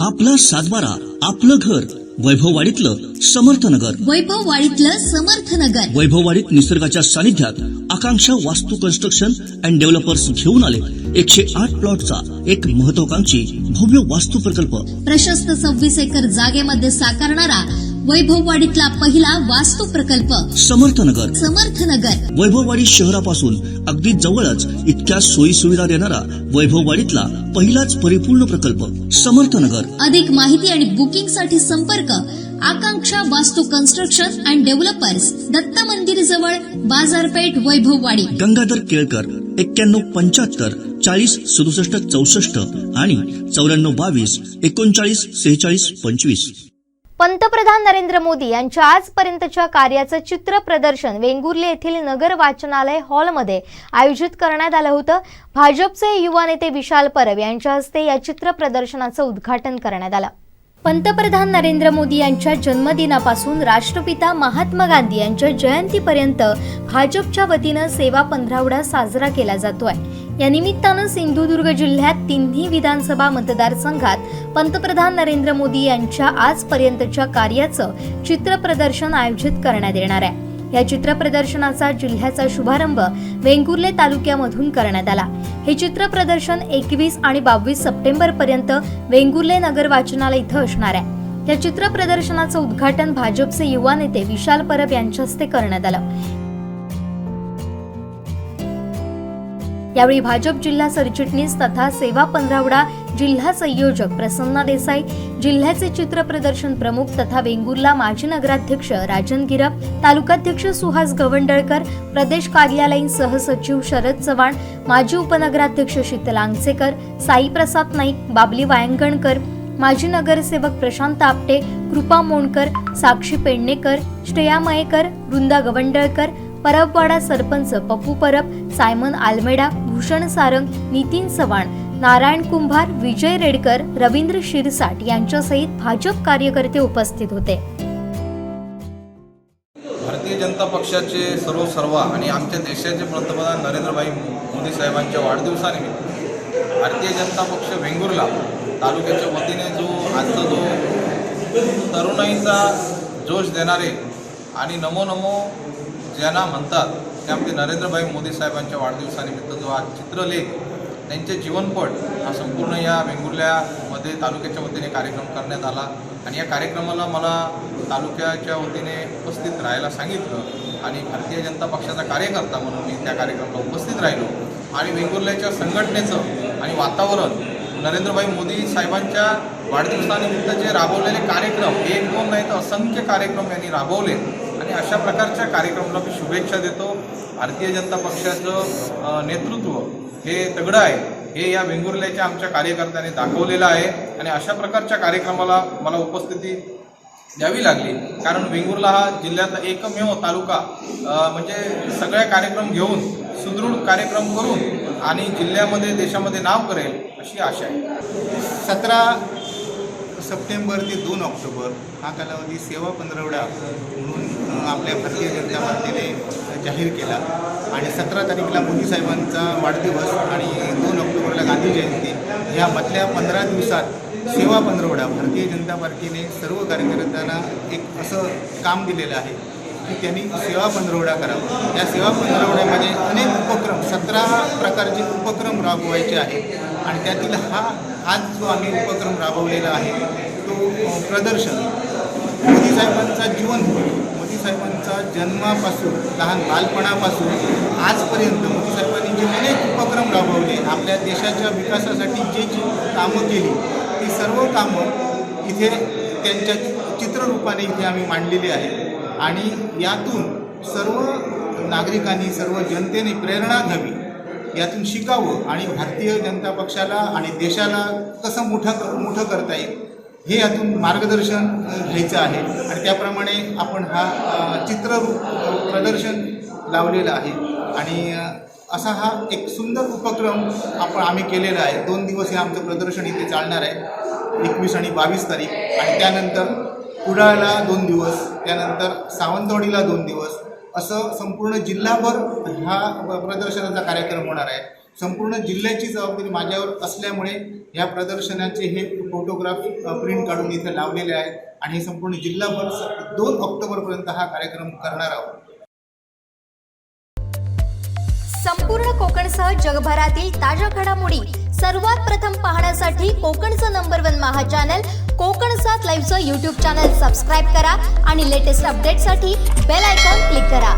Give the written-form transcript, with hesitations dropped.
आपला सातबारा, आपलं घर. वैभववाडीतलं समर्थनगर. वैभववाडीतलं समर्थनगर. वैभववाडीत निसर्गाच्या सानिध्यात आकांक्षा वास्तू कन्स्ट्रक्शन अँड डेव्हलपर्स घेऊन आले 108 प्लॉटचा एक महत्वाकांक्षी भव्य वास्तू प्रकल्प. प्रशस्त 26 एकर जागेमध्ये साकारणारा वैभववाडीतला पहिला वास्तू प्रकल्प समर्थनगर. समर्थनगर. वैभववाडी शहरापासून अगदी जवळच इतक्या सोयी सुविधा देणारा वैभववाडीतला पहिलाच परिपूर्ण प्रकल्प समर्थनगर. अधिक माहिती आणि बुकिंग साठी संपर्क आकांक्षा वास्तू कन्स्ट्रक्शन अँड डेव्हलपर्स, दत्त मंदिर जवळ, बाजारपेठ, वैभववाडी. गंगाधर केळकर 9175 40 67 64 आणि 94 22 39 46 25. पंतप्रधान नरेंद्र मोदी यांच्या आजपर्यंतच्या कार्याचं चित्र प्रदर्शन वेंगुर्ले येथील नगर वाचनालय हॉलमध्ये आयोजित करण्यात आलं होतं. भाजपचे युवा नेते विशाल परब यांच्या हस्ते या चित्र प्रदर्शनाचं उद्घाटन करण्यात आलं. पंतप्रधान नरेंद्र मोदी यांच्या जन्मदिनापासून राष्ट्रपिता महात्मा गांधी यांच्या जयंतीपर्यंत भाजपच्या वतीनं सेवा पंधरवडा साजरा केला जातोय. या निमित्तानं सिंधुदुर्ग जिल्ह्यात तिन्ही विधानसभा मतदारसंघात पंतप्रधान नरेंद्र मोदी यांच्या आजपर्यंतच्या कार्याचं चित्र प्रदर्शन आयोजित करण्यात येणार आहे. या चित्र प्रदर्शनाचा जिल्ह्याचा शुभारंभ वेंगुर्ले तालुक्यामधून करण्यात आला. हे चित्र प्रदर्शन 21 आणि 22 सप्टेंबर पर्यंत वेंगुर्ले नगर वाचनालय इथं असणार आहे. या चित्र प्रदर्शनाचं उद्घाटन भाजपचे युवा नेते विशाल परब यांच्या हस्ते करण्यात आलं. यावेळी भाजप जिल्हा सरचिटणीस तथा सेवा पंधरवडा जिल्हा संयोजक प्रसन्ना देसाई, जिल्ह्याचे चित्र प्रदर्शन प्रमुख तथा वेंगुर्ला माजी नगराध्यक्ष राजन गिरप, तालुकाध्यक्ष सुहास गवंडळकर, प्रदेश कार्यालयीन सहसचिव शरद चव्हाण, माजी उपनगराध्यक्ष शीतल आंगसेकर, साई प्रसाद नाईक, बाबली वायंगणकर, माजी नगरसेवक प्रशांत आपटे, कृपा मोंडकर, साक्षी पेडणेकर, श्रेया मयेकर, वृंदा गवंडळकर, परबवाडा सरपंच पप्पू परब, सायमन आलमेडा, भूषण सारंग, नितीन चव्हाण, नारायण कुंभार, विजय रेडकर, रवींद्र शिरसाट यांच्यासहित भाजप कार्यकर्ते उपस्थित होते. भारतीय जनता पक्षाचे सर्व आणि आमच्या देशाचे पंतप्रधान नरेंद्रभाई मोदी साहेबांच्या वाढदिवसानिमित्त भारतीय जनता पक्ष वेंगुर्ला तालुक्याच्या वतीने आजचा तरुणाईचा जोश देणारे आणि नमो नमो ज्यांना म्हणतात त्यामध्ये नरेंद्रभाई मोदी साहेबांच्या वाढदिवसानिमित्त जो आज चित्रलेख त्यांचे जीवनपट हा संपूर्ण या वेंगुर्ल्यामध्ये तालुक्याच्या वतीने कार्यक्रम करण्यात आला. आणि या कार्यक्रमाला मला तालुक्याच्या वतीने उपस्थित राहायला सांगितलं आणि भारतीय जनता पक्षाचा कार्यकर्ता म्हणून मी त्या कार्यक्रमाला उपस्थित राहिलो. आणि वेंगुर्ल्याच्या संघटनेचं आणि वातावरण नरेंद्रभाई मोदी साहेबांच्या वाढदिवसानिमित्त जे राबवलेले कार्यक्रम, एक दोन नाही तर असंख्य कार्यक्रम यांनी राबवले आणि अशा प्रकारच्या कार्यक्रमाला मी शुभेच्छा देतो. भारतीय जनता पक्षाचं नेतृत्व हे तगडं आहे हे या वेंगुर्ल्याच्या आमच्या कार्यकर्त्यांनी दाखवलेलं आहे. आणि अशा प्रकारच्या कार्यक्रमाला मला उपस्थिती द्यावी लागली कारण वेंगुर्ला हा जिल्ह्यातला एकमेव तालुका म्हणजे सगळे कार्यक्रम घेऊन सुदृढ कार्यक्रम करून आणि जिल्ह्यामध्ये देशामध्ये नाव करेल अशी आशा आहे. 17 सप्टेंबर ते 2 ऑक्टोबर हा कालावधी सेवा पंधरवडा म्हणून आपल्या भारतीय जनता पार्टीने जाहीर केला. आणि 17 तारीखला मोदी साहेबांचा वाढदिवस आणि 2 ऑक्टोबरला गांधी जयंती या मधल्या 15 दिवसात सेवा पंधरवडा भारतीय जनता पार्टीने सर्व कार्यकर्त्यांना एक असं काम दिलेलं आहे की त्यांनी सेवा पंधरवडा करावा. या सेवा पंधरवड्यामध्ये अनेक उपक्रम 17 प्रकारचे उपक्रम राबवायचे आहेत आणि त्यातील आज जो आम्ही उपक्रम राबवलेला आहे तो प्रदर्शन मोदी साहेबांचा जीवनपट, मोदी साहेबांचा जन्मापासून लहान बालपणापासून आजपर्यंत मोदी साहेबांनी जे अनेक उपक्रम राबवले, आपल्या देशाच्या विकासासाठी जी कामं केली ती सर्व कामं इथे त्यांच्या चित्ररूपाने इथे आम्ही मांडलेली आहे. आणि यातून सर्व नागरिकांनी, सर्व जनतेने प्रेरणा घ्यावी, यातून शिकावं आणि भारतीय जनता पक्षाला आणि देशाला कसं मोठं करता येईल हे यातून मार्गदर्शन घ्यायचं आहे. आणि त्याप्रमाणे आपण हा प्रदर्शन लावलेला आहे. आणि असा हा एक सुंदर उपक्रम आम्ही केलेला आहे. 2 दिवस हे आमचं प्रदर्शन इथे चालणार आहे, 21 आणि 22 तारीख. आणि त्यानंतर कुडाळला 2 दिवस, त्यानंतर सावंतवाडीला 2 दिवस, असं संपूर्ण जिल्हाभर हा प्रदर्शनाचा कार्यक्रम होणार आहे. संपूर्ण जिल्ह्याची जबाबदारी माझ्यावर असल्यामुळे या प्रदर्शनाचे हे फोटोग्राफ प्रिंट काढून इथे लावलेले आहेत आणि हे संपूर्ण जिल्हाभर 2 ऑक्टोबरपर्यंत हा कार्यक्रम करणार आहोत. संपूर्ण कोकणसह जगभरातील ताज्या घडामोडी सर्वात प्रथम पाहण्यासाठी कोकणचं नंबर 1 महा चॅनल कोकण 7 लाईव्हचं यूट्यूब चॅनल सबस्क्राईब करा आणि लेटेस्ट अपडेटसाठी बेल आयकॉन क्लिक करा.